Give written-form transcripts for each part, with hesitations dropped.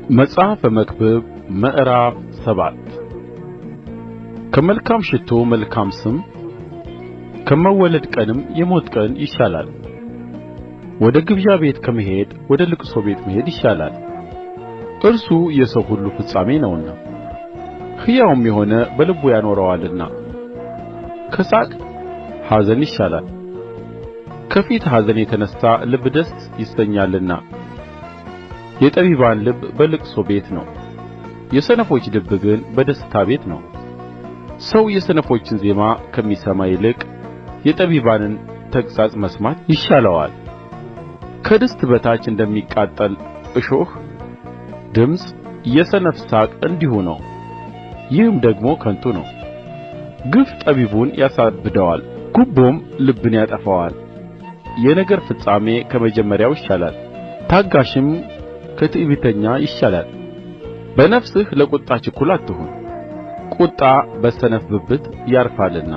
መጽሐፈ መክብብ ምዕራፍ 7 ከመልካም ሽቶ መልካም ስም ከመወለድ ቀንም የሞት ቀን ይሻላል። ወደ ግብዣ ቤት ከመሄድ ወደ ልቅሶ ቤት መሄድ ይሻላል። እርሱ የሰው ሁሉ ፍጻሜ ነውና ሕያውም የሆነ በልቡ ያኖረዋልና። ከሳቅ ኀዘን ይሻላል፣ ከፊት ኀዘን የተነሣ ልብ ደስ ይሰኛልና። የጠቢባን ልብ በልቅሶ ቤት ነው፣ የሰነፎች ልብ ግን በደስታ ቤት ነው። ሰው የሰነፎችን ዜማ ከሚሰማ ይልቅ የጠቢባንን ተግሣጽ መስማት ይሻለዋል። ከድስት በታች እንደሚቃጠል እሾህ ድምፅ የሰነፍ ሳቅ እንዲሁ ነው፣ ይህም ደግሞ ከንቱ ነው። ግፍ ጠቢቡን ያሳብደዋል፣ ጉቦም ልብን ያጠፋዋል። የነገር ፍጻሜ ከመጀመሪያው ይሻላል፣ ታጋሽም ከትዕቢተኛ ይሻላል። በነፍስህ ለቍጣ ችኩል አትሁን፣ ቍጣ በሰነፍ ብብት ያርፋልና።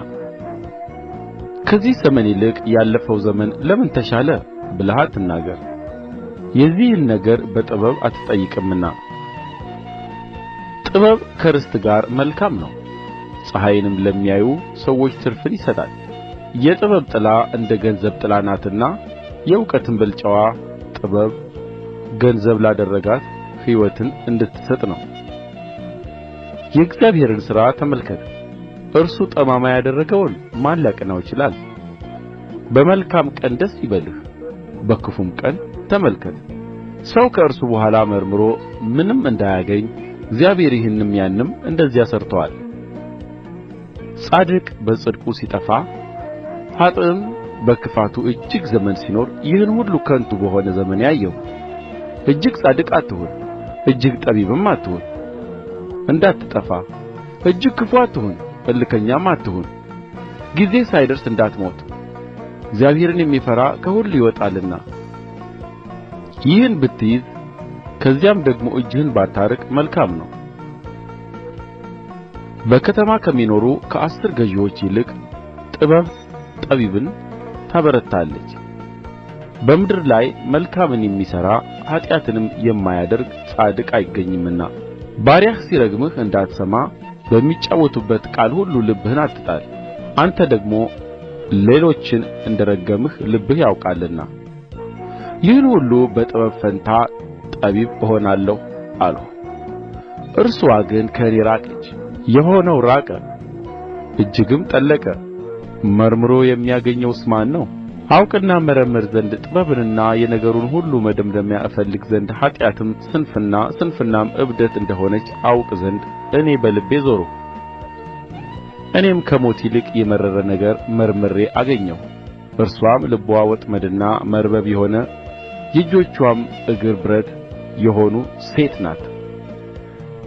ከዚህ ዘመን ይልቅ ያለፈው ዘመን ለምን ተሻለ ብለህ አትናገር፣ የዚህን ነገር በጥበብ አትጠይቅምና። ጥበብ ከርስት ጋር መልካም ነው፣ ፀሐይንም ለሚያዩ ሰዎች ትርፍን ይሰጣል። የጥበብ ጥላ እንደ ገንዘብ ጥላ ናትና፣ የእውቀትም ብልጫዋ ጥበብ ገንዘብ ላደረጋት ሕይወትን እንድትሰጥ ነው። የእግዚአብሔርን ሥራ ተመልከት፣ እርሱ ጠማማ ያደረገውን ማን ሊያቀናው ይችላል? በመልካም ቀን ደስ ይበልህ፣ በክፉም ቀን ተመልከት። ሰው ከእርሱ በኋላ መርምሮ ምንም እንዳያገኝ እግዚአብሔር ይህንም ያንም እንደዚያ ሠርቶአል። ጻድቅ በጽድቁ ሲጠፋ ኀጥእም በክፋቱ እጅግ ዘመን ሲኖር ይህን ሁሉ ከንቱ በሆነ ዘመኔ አየሁ። እጅግ ጻድቅ አትሁን፣ እጅግ ጠቢብም አትሁን፣ እንዳትጠፋ። እጅግ ክፉ አትሁን፣ እልከኛም አትሁን፣ ጊዜ ሳይደርስ እንዳትሞት። እግዚአብሔርን የሚፈራ ከሁሉ ይወጣልና። ይህን ብትይዝ ከዚያም ደግሞ እጅህን ባታርቅ መልካም ነው። በከተማ ከሚኖሩ ከአሥር ገዢዎች ይልቅ ጥበብ ጠቢብን ታበረታለች። በምድር ላይ መልካምን የሚሠራ ኃጢአትንም የማያደርግ ጻድቅ አይገኝምና። ባሪያህ ሲረግምህ እንዳትሰማ በሚጫወቱበት ቃል ሁሉ ልብህን አትጣል። አንተ ደግሞ ሌሎችን እንደ ረገምህ ልብህ ያውቃልና። ይህን ሁሉ በጥበብ ፋንታ ጠቢብ እሆናለሁ አልሁ፣ እርስዋ ግን ከእኔ ራቀች። የሆነው ራቀ እጅግም ጠለቀ፣ መርምሮ የሚያገኘውስ ማን ነው? አውቅና እመረምር ዘንድ ጥበብንና የነገሩን ሁሉ መደምደሚያ እፈልግ ዘንድ ኃጢአትም ስንፍና ስንፍናም እብደት እንደ ሆነች አውቅ ዘንድ እኔ በልቤ ዞርሁ። እኔም ከሞት ይልቅ የመረረ ነገር መርምሬ አገኘሁ። እርስዋም ልብዋ ወጥመድና መርበብ የሆነ የእጆችዋም እግር ብረት የሆኑ ሴት ናት።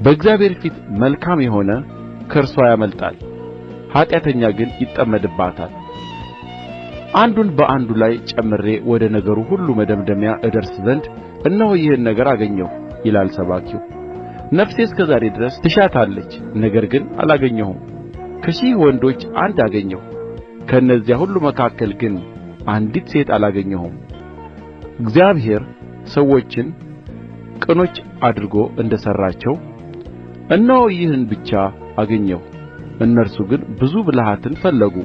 በእግዚአብሔር ፊት መልካም የሆነ ከእርስዋ ያመልጣል፣ ኃጢአተኛ ግን ይጠመድባታል። አንዱን በአንዱ ላይ ጨምሬ ወደ ነገሩ ሁሉ መደምደሚያ እደርስ ዘንድ እነሆ ይህን ነገር አገኘሁ ይላል ሰባኪው። ነፍሴ እስከ ዛሬ ድረስ ትሻታለች፣ ነገር ግን አላገኘሁም። ከሺህ ወንዶች አንድ አገኘሁ፣ ከእነዚያ ሁሉ መካከል ግን አንዲት ሴት አላገኘሁም። እግዚአብሔር ሰዎችን ቅኖች አድርጎ እንደ ሠራቸው እነሆ ይህን ብቻ አገኘሁ። እነርሱ ግን ብዙ ብልሃትን ፈለጉ፣